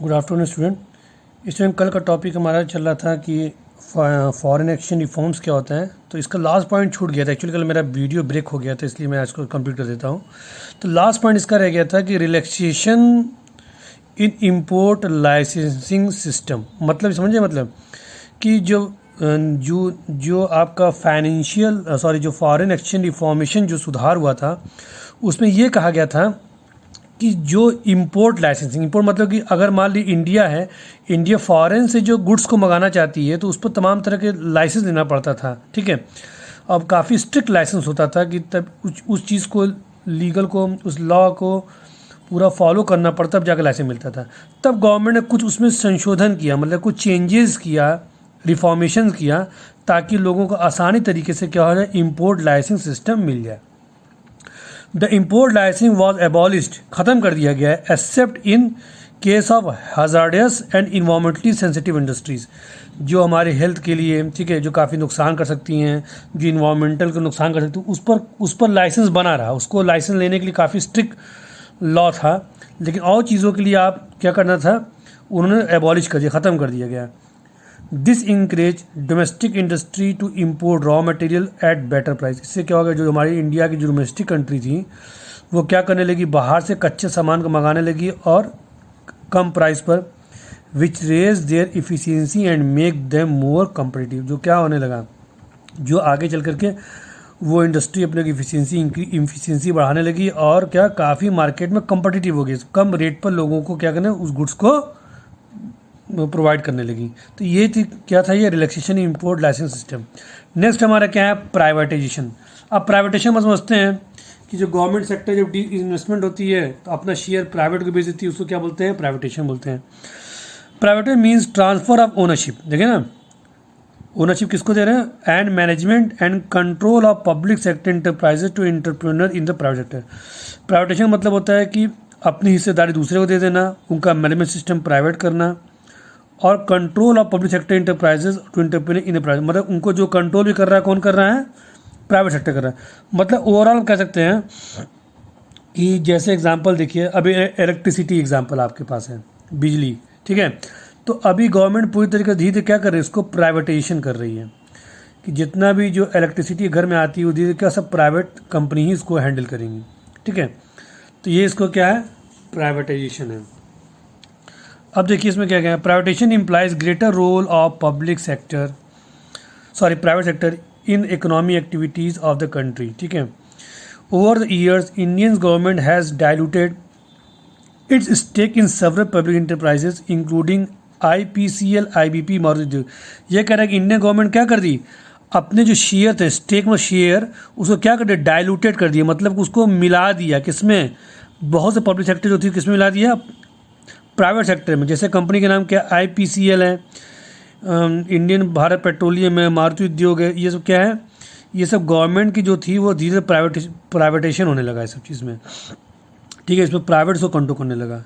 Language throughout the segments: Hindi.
गुड आफ्टरनून स्टूडेंट कल का टॉपिक हमारा चल रहा था कि फॉरेन एक्सचेंज रिफॉर्म्स क्या होता है। तो इसका लास्ट पॉइंट छूट गया था। एक्चुअली कल मेरा वीडियो ब्रेक हो गया था, इसलिए मैं इसको कंप्लीट कर देता हूँ। तो लास्ट पॉइंट इसका रह गया था कि रिलैक्सेशन इन इम्पोर्ट लाइसेंसिंग सिस्टम। मतलब समझे, मतलब कि जो आपका जो फॉरेन एक्सचेंज रिफॉर्मेशन जो सुधार हुआ था, उसमें ये कहा गया था कि जो इंपोर्ट लाइसेंसिंग, इंपोर्ट मतलब कि अगर मान ली इंडिया फॉरेन से जो गुड्स को मंगाना चाहती है तो उस पर तमाम तरह के लाइसेंस लेना पड़ता था। ठीक है, अब काफ़ी स्ट्रिक्ट लाइसेंस होता था कि तब उस चीज़ को लीगल को, उस लॉ को पूरा फॉलो करना पड़ता, तब जाकर लाइसेंस मिलता था। तब गवर्नमेंट ने कुछ उसमें संशोधन किया, मतलब कुछ चेंजेस किया, रिफॉर्मेशन किया, ताकि लोगों को आसानी तरीके से क्या हो जाए, इंपोर्ट लाइसेंस सिस्टम मिल जाए। The import licensing was abolished, ख़त्म कर दिया गया है, accept in case of hazardous and environmentally sensitive industries, जो हमारे हेल्थ के लिए, ठीक है, जो काफ़ी नुकसान कर सकती हैं, जो इन्वायरमेंटल को नुकसान कर सकती है, उस पर लाइसेंस बना रहा। उसको लाइसेंस लेने के लिए काफ़ी स्ट्रिक्ट लॉ था, लेकिन और चीज़ों के लिए आप क्या करना था, उन्होंने एबॉलिश कर दिया, ख़त्म कर दिया गया। This encourage domestic industry to import raw material at better price. इससे क्या होगा, जो हमारी इंडिया की जो डोमेस्टिक कंट्री थी वो क्या करने लगी, बाहर से कच्चे सामान को मंगाने लगी और कम प्राइस पर, which raise their efficiency and make them more competitive. जो क्या होने लगा, जो आगे चल करके वो इंडस्ट्री अपने की इफ़िशियंसी बढ़ाने लगी और क्या काफ़ी मार्केट में कम्पिटिटिव हो गई, कम रेट पर लोगों को क्या करना, उस गुड्स को प्रोवाइड करने लगी। तो ये क्या था, ये relaxation import licence system. Next हमारा क्या है, प्राइवेटाइजेशन। अब प्राइवेटाइजेशन में समझते हैं कि जो गवर्नमेंट सेक्टर जब इन्वेस्टमेंट होती है तो अपना शेयर प्राइवेट को बेच देती है, उसको क्या बोलते हैं, प्राइवेटाइजेशन बोलते हैं। Privatisation means transfer of ownership, देखें ना, ओनरशिप किसको दे रहे हैं, and management and control of public sector enterprises to entrepreneur in the private sector. Privatisation मतलब होता है कि अपनी हिस्सेदारी दूसरे को दे देना, उनका मैनेजमेंट सिस्टम प्राइवेट करना, और control of public sector enterprises to entrepreneur in the private, मतलब उनको जो कंट्रोल भी कर रहा है, कौन कर रहा है, प्राइवेट सेक्टर कर रहा है। मतलब ओवरऑल कह सकते हैं कि जैसे एग्जांपल देखिए, अभी इलेक्ट्रिसिटी एग्जांपल आपके पास है, बिजली, ठीक है। तो अभी गवर्नमेंट पूरी तरीके से धीरे क्या कर रही है, इसको प्राइवेटाइजेशन कर रही है कि जितना भी जो इलेक्ट्रिसिटी घर में आती है वो धीरे क्या सब प्राइवेट कंपनी ही इसको हैंडल करेंगी, ठीक है। तो ये इसको क्या है, प्राइवेटाइजेशन है। अब देखिए इसमें क्या क्या है, privatisation implies greater role of private sector in economy activities of the country, ठीक है। Over the years Indian government has diluted its stake in several public enterprises including IPCL, IBP, Maruti. ये कह रहा है कि इंडियन गवर्नमेंट क्या कर दी, अपने जो शेयर थे, स्टेक में शेयर, उसको क्या कर दिया, डायलूटेड कर दिया, मतलब उसको मिला दिया किसमें, बहुत से पब्लिक सेक्टर जो थी किसमें मिला दिया, प्राइवेट सेक्टर में। जैसे कंपनी के नाम क्या, IPCL है, इंडियन भारत पेट्रोलियम है, मारुति उद्योग है, ये सब क्या है, ये सब गवर्नमेंट की जो थी वो धीरे प्राइवेटाइजेशन होने लगा है सब चीज़ में, ठीक है। इसमें प्राइवेट को कंट्रोल करने लगा।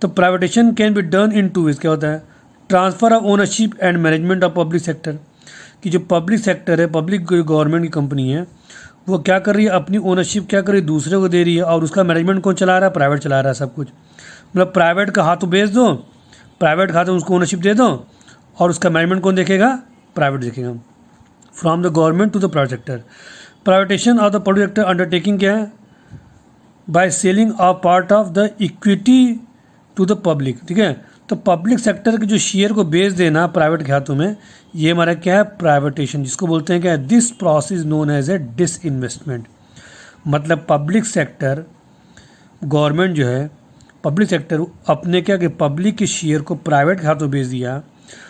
तो privatisation can be done in two ways, क्या होता है, transfer of ownership and management of public sector, कि जो पब्लिक सेक्टर है, पब्लिक गवर्नमेंट की कंपनी है, वो क्या कर रही है, अपनी ओनरशिप क्या कर रही है, दूसरे को दे रही है, और उसका मैनेजमेंट कौन चला रहा है, प्राइवेट चला रहा है सब कुछ। मतलब प्राइवेट का हाथों बेच दो, प्राइवेट हाथों उसको ओनरशिप दे दो, और उसका मैनेजमेंट कौन देखेगा, प्राइवेट देखेगा। From the government to the private sector. Privatisation of the public sector undertaking क्या है, by selling of part of the equity to the public, ठीक है। तो पब्लिक सेक्टर के जो शेयर को बेच देना प्राइवेट के हाथों में, ये हमारा क्या है, प्राइवेटाइजेशन, जिसको बोलते हैं क्या, this process known as a disinvestment. मतलब पब्लिक सेक्टर, गवर्नमेंट जो है, पब्लिक सेक्टर अपने क्या कि पब्लिक के शेयर को प्राइवेट के हाथों बेच दिया,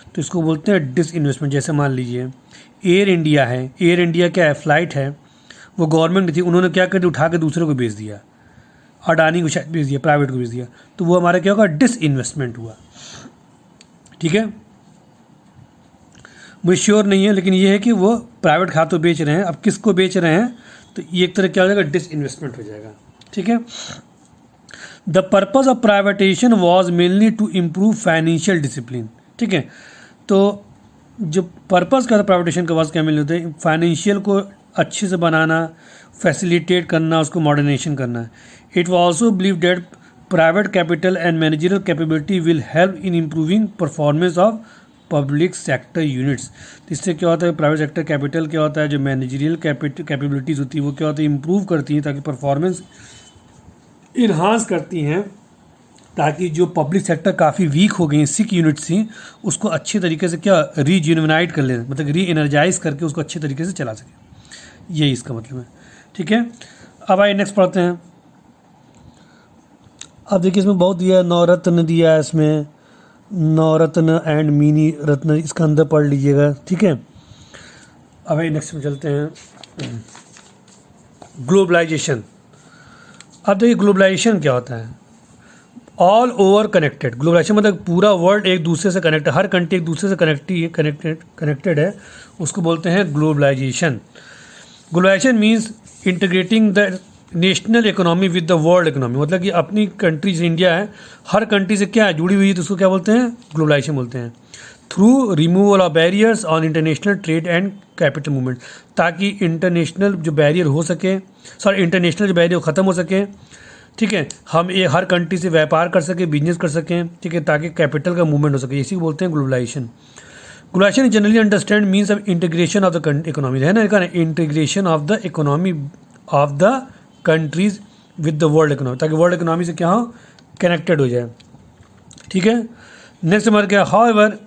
तो इसको बोलते हैं डिसइन्वेस्टमेंट। जैसे मान लीजिए एयर इंडिया है, एयर इंडिया क्या है, फ्लाइट है, वो गवर्नमेंट की थी, उन्होंने क्या कर दिया, उठा के दूसरे को बेच दिया, अडानी को शायद बेच दिया, प्राइवेट को बेच दिया, तो वो हमारा क्या होगा, डिसइन्वेस्टमेंट हुआ, ठीक है। मुझे श्योर नहीं है, लेकिन ये है कि वो प्राइवेट खातों बेच रहे हैं। अब किसको बेच रहे हैं, तो ये एक तरह क्या हो जाएगा, डिसइन्वेस्टमेंट हो जाएगा, ठीक है। The purpose of privatisation was mainly to improve financial discipline, ठीक है। तो जो पर्पज़ का था प्राइवेटाइजेशन का वाज क्या मिल होता है, फाइनेंशियल को अच्छे से बनाना, फैसिलिटेट करना, उसको मॉडर्नाइजेशन करना है। It was also believe date private capital and managerial capability will help in improving performance of public sector units. तो इससे क्या होता है, प्राइवेट सेक्टर कैपिटल क्या होता है, जो मैनेजरियल कैपेबिलिटीज़ होती है वो क्या होती है, इंप्रूव करती हैं, ताकि परफॉर्मेंस इन्हांस करती हैं, ताकि जो पब्लिक सेक्टर काफ़ी वीक हो गई सिक यूनिट्स थी उसको अच्छे तरीके से क्या रीजुवेनाइट कर लें, मतलब री एनर्जाइज करके उसको अच्छे तरीके से चला सके, यही इसका मतलब है। ठीक है, अब आइए नेक्स्ट पढ़ते हैं। अब देखिए इसमें बहुत दिया है, नवरत्न दिया है, इसमें नवरत्न एंड मिनी रत्न, इसका अंदर पढ़ लीजिएगा। ठीक है, अब आइए नेक्स्ट में चलते हैं। ग्लोबलाइजेशन। अब देखिए ग्लोबलाइजेशन क्या होता है, ऑल ओवर कनेक्टेड। ग्लोबलाइजेशन मतलब पूरा वर्ल्ड एक दूसरे से कनेक्टेड, हर कंट्री एक दूसरे से कनेक्टेड है, उसको बोलते हैं globalisation. Globalisation means integrating the national economy with the world economy, मतलब कि अपनी कंट्री से, इंडिया है, हर कंट्री से क्या है जुड़ी हुई है, तो उसको क्या बोलते हैं, ग्लोबलाइजेशन बोलते हैं। Through removal of barriers on international trade and capital movement, ताकि इंटरनेशनल जो बैरियर हो सके, इंटरनेशनल जो बैरियर ख़त्म हो सके। ठीक है, हम ये हर कंट्री से व्यापार कर सकें, बिजनेस कर सकें, ठीक है, ताकि कैपिटल का मूवमेंट हो सके, इसी को बोलते हैं globalisation. Globalisation generally understand means of integration of the economy, है ना, integration of the economy of the countries with the world economy, ताकि वर्ल्ड इकोनॉमी से क्या हो, कनेक्टेड हो जाए। ठीक है, नेक्स्ट नंबर क्या, however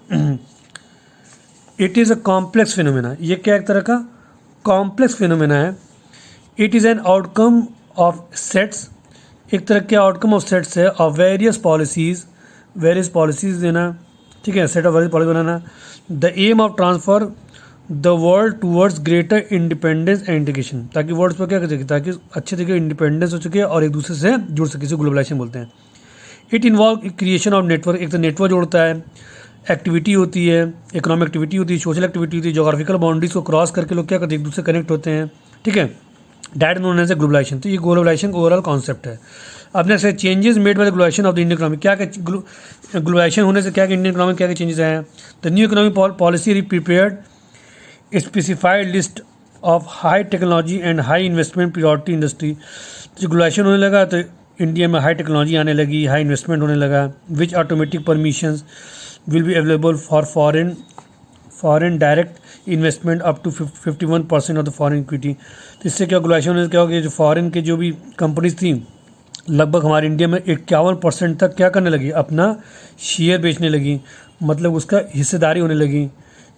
it is a complex phenomena, ये क्या एक तरह का कॉम्प्लेक्स फिनोमेना है। It is an outcome of sets, एक तरह के आउटकम ऑफ सेट्स है, ऑफ वेरियस पॉलिसीज़ देना। ठीक है, सेट ऑफ वेरियस पॉलिसी बनाना। The aim of transfer the world towards greater independence and integration, ताकि वर्ल्ड पर क्या कर सके, ताकि अच्छे तरीके इंडिपेंडेंस हो चुके और एक दूसरे से जुड़ सके, इसे ग्लोबलाइजेशन बोलते हैं। It involve creation of network, एक तो नेटवर्क जोड़ता है, एक्टिविटी होती है, इकोनॉमिक एक्टिविटी होती है, सोशल एक्टिविटी होती है, जोग्राफिकल बाउंड्रीज को क्रॉस करके लोग क्या करते हैं, एक दूसरे से कनेक्ट होते हैं। ठीक है, that known as a globalisation. तो ये ग्लोबलाइजेशन ओवरऑल कॉन्सेप्ट है। अब नेक्स्ट है changes made by the globalisation of the Indian economy, क्या ग्लोबलाइजेशन होने से क्या इंडियन इकोनॉमी क्या चेंजेस आए हैं। The new economic policy prepared specified list of high technology and high investment priority industry. जो ग्लोबलाइजेशन होने लगा तो इंडिया में हाई टेक्नोलॉजी आने लगी, हाई इन्वेस्टमेंट होने लगा, which automatic permissions will be available for foreign direct investment up to 51% of the foreign equity. तो इससे क्या ग्लोबलाइजेशन होने से क्या हो गया, जो फॉरेन के जो भी कंपनीज थी लगभग हमारे इंडिया में 51% तक क्या करने लगी, अपना शेयर बेचने लगी, मतलब उसका हिस्सेदारी होने लगी।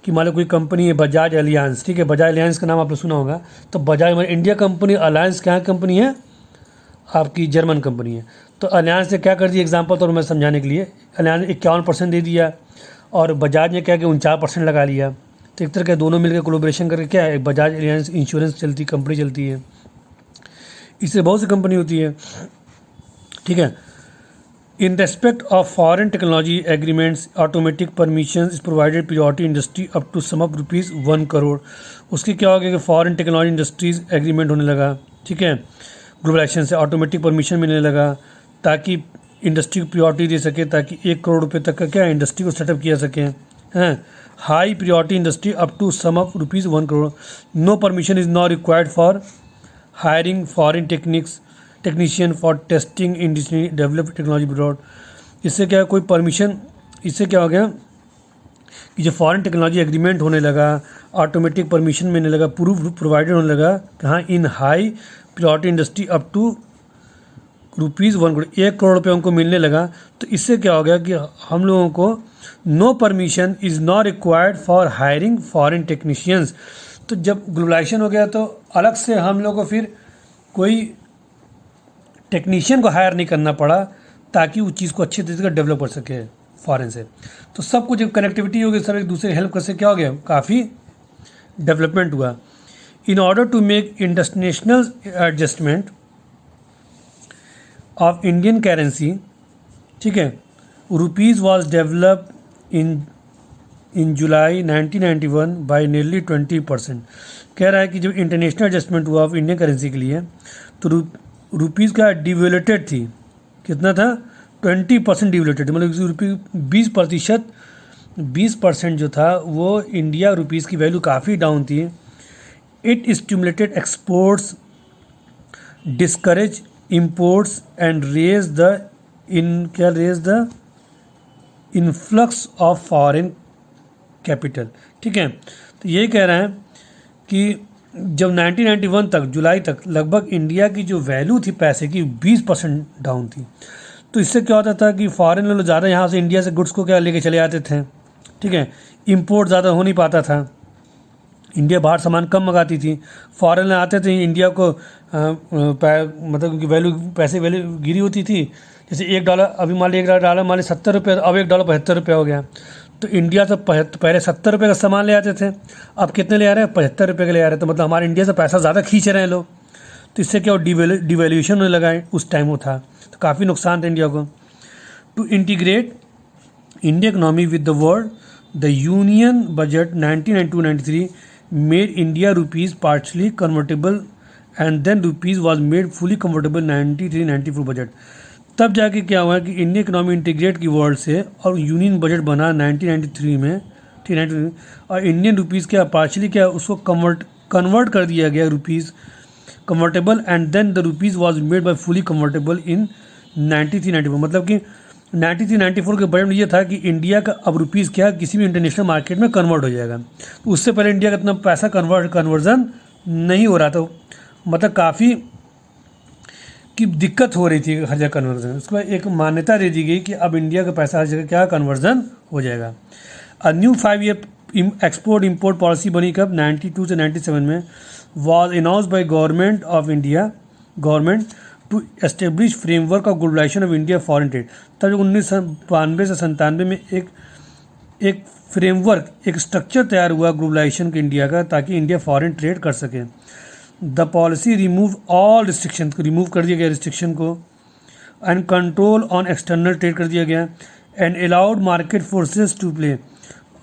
कि मान लो कोई कंपनी है बजाज अलियांस, ठीक है, बजाज अलियांस का नाम आपने सुना होगा, तो बजाज हमारी इंडिया कंपनी, अलायंस क्या कंपनी है, आपकी जर्मन कंपनी है। तो अलियांस ने क्या कर दिया, एग्जांपल तो मैं समझाने के लिए, अलियांस 51% दे दिया और बजाज ने क्या कि 49% लगा लिया। तो एक तरह के दोनों मिलकर कोलैबोरेशन करके क्या है, बजाज अलियांस इंश्योरेंस चलती कंपनी चलती है, इससे बहुत सी कंपनी होती है। ठीक है, in respect of foreign technology agreements automatic permission is provided priority industry up to sum of ₹1 crore. उसकी क्या हो गया कि फॉरेन टेक्नोलॉजी इंडस्ट्रीज एग्रीमेंट होने लगा। ठीक है, ग्लोबलाइजेशन से ऑटोमेटिक परमिशन मिलने लगा, ताकि इंडस्ट्री को प्रायोरिटी दे सके, ताकि 1 करोड़ रुपये तक का क्या इंडस्ट्री को सेटअप किया सके। हैं, high priority industry up to sum of ₹1 crore. No permission is not required for hiring foreign technician for testing industry develop technology broad. इससे क्या कोई परमिशन, इससे क्या हो गया कि जो फॉरेन टेक्नोलॉजी एग्रीमेंट होने लगा, ऑटोमेटिक परमिशन मिलने लगा, प्रूफ प्रोवाइडेड होने लगा, कहाँ, in high priority industry up to ₹1 crore, 1 crore रुपये उनको मिलने लगा। तो इससे क्या हो गया कि हम लोगों को no permission is not required for hiring foreign technicians. तो जब ग्लोबलाइजेशन हो गया तो अलग से हम लोग को फिर कोई टेक्नीशियन को हायर नहीं करना पड़ा, ताकि उस चीज़ को अच्छे तरीके से डेवलप कर सके फॉरेन से। तो सब कुछ जब कनेक्टिविटी होगी, सब एक दूसरे हेल्प कर सके, क्या हो गया, काफ़ी डेवलपमेंट हुआ। In order to make international adjustment of Indian currency, ठीक है, rupees was develop in July 1991 by nearly 20%। कह रहा है कि जब इंटरनेशनल एडजस्टमेंट हुआ ऑफ इंडियन करेंसी के लिए, तो रुपीज़ का डिवेल्यूटेड थी, कितना था, 20% डिवेल्यूटेड, मतलब 20% जो था वो इंडिया रुपीज़ की वैल्यू काफ़ी डाउन थी। It stimulated exports, discourage imports and raise the in क्या raise the influx of foreign capital. ठीक है, तो ये कह रहे हैं कि जब 1991 तक जुलाई तक लगभग इंडिया की जो वैल्यू थी पैसे की 20% डाउन थी, तो इससे क्या होता था कि फॉरेन लोग ज़्यादा यहाँ से इंडिया से गुड्स को क्या लेके चले आते थे। ठीक है, इंपोर्ट ज़्यादा हो नहीं पाता था, इंडिया बाहर सामान कम मंगाती थी, फॉरेन आते थे इंडिया को मतलब उनकी वैल्यू पैसे वैल्यू गिरी होती थी। जैसे $1 अभी मान लीजिए $1 मान लीजिए 70 रुपये, अब $1 75 रुपये हो गया। तो इंडिया से पहले 70 रुपये का सामान ले आते थे, अब कितने ले आ रहे हैं, 75 रुपये के ले आ रहे हैं। तो मतलब हमारे इंडिया से पैसा ज़्यादा खींच रहे हैं लोग। तो इससे क्या डिवैल्यूएशन होने लगा है, उस टाइम वो था, तो काफ़ी नुकसान था इंडिया को। To integrate India economy with the world, the union budget 1992-93 made India rupees partially convertible and then rupees was made fully convertible 93-94 budget. तब जाके क्या हुआ कि इंडियन इकोनॉमी इंटीग्रेट की वर्ल्ड से और यूनियन बजट बना 1993 में, 1993, और इंडियन रुपीज़ क्या पार्शली क्या उसको कन्वर्ट कर दिया गया rupees convertible and then the rupees was made by fully convertible in 93-94। मतलब कि 93-94 के बजट में ये था कि इंडिया का अब रुपीज़ क्या किसी भी इंटरनेशनल मार्केट में कन्वर्ट हो जाएगा। तो उससे पहले इंडिया का इतना पैसा कन्वर्जन नहीं हो रहा था, मतलब काफ़ी की दिक्कत हो रही थी हर जगह कन्वर्जन। उसके बाद एक मान्यता दे दी गई कि अब इंडिया का पैसा हर जगह क्या कन्वर्जन हो जाएगा। New 5 year export import policy बनी कब 92 से 97 में, was announce by government of India government to establish framework of globalisation of India foreign trade. तब 1992 से 97 में एक फ्रेमवर्क एक स्ट्रक्चर तैयार हुआ ग्लोबलाइजेशन के इंडिया का, ताकि इंडिया फॉरेन ट्रेड कर सके। The policy remove all restriction, remove कर दिया गया रिस्ट्रिक्शन को, and control on external trade कर दिया गया, and allowed market forces to play,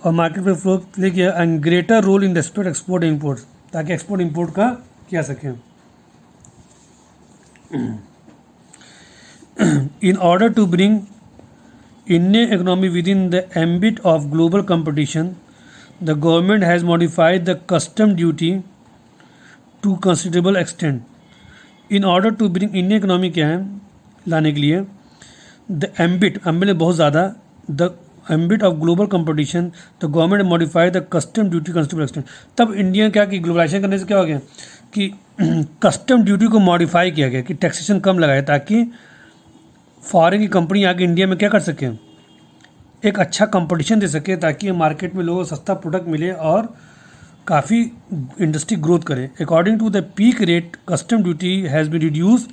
और मार्केट पे फ्लो प्ले किया, and greater role in respect export import, ताकि एक्सपोर्ट इम्पोर्ट का किया सकें। In order to bring Indian economy within the ambit of global competition, the government has modified the custom duty to considerable extent. In order to bring Indian economy क्या है लाने के लिए, द एम्बिट बहुत ज़्यादा, the ambit of global competition the government modify the custom duty considerable extent. तब इंडिया क्या कि ग्लोबलाइजेशन करने से क्या हो गया कि कस्टम ड्यूटी को मॉडिफाई किया गया कि टैक्सेशन कम लगाए, ताकि फॉरेन की कंपनी आके इंडिया में क्या कर सके, एक अच्छा कंपटीशन दे सके, ताकि मार्केट में लोगों को सस्ता प्रोडक्ट मिले और काफ़ी इंडस्ट्री ग्रोथ करे। According to the peak rate custom duty has been reduce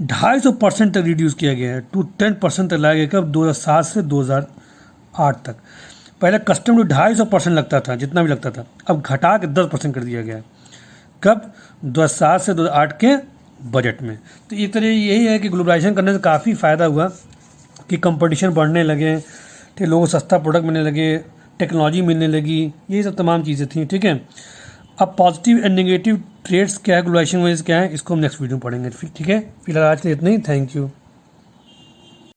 250% तक रिड्यूस किया गया है, टू 10% तक लाया गया। कब 2007 से 2008 तक। पहले कस्टम ड्यूटी 250% लगता था, जितना भी लगता था, अब घटा के 10% कर दिया गया है। कब 2007 से 2008 के बजट में। तो एक तरह यही है कि ग्लोबलाइजेशन करने से काफ़ी फ़ायदा हुआ कि कंपटीशन बढ़ने लगे, ठीक, लोगों को सस्ता प्रोडक्ट मिलने लगे, टेक्नोलॉजी मिलने लगी, यही सब तमाम चीज़ें थी। ठीक है, अब पॉजिटिव एंड नेगेटिव ट्रेड्स क्या है ग्लोबलाइजेशन वजह से क्या है, इसको हम नेक्स्ट वीडियो में पढ़ेंगे। ठीक है, फिलहाल आज के लिए इतना ही। Thank you.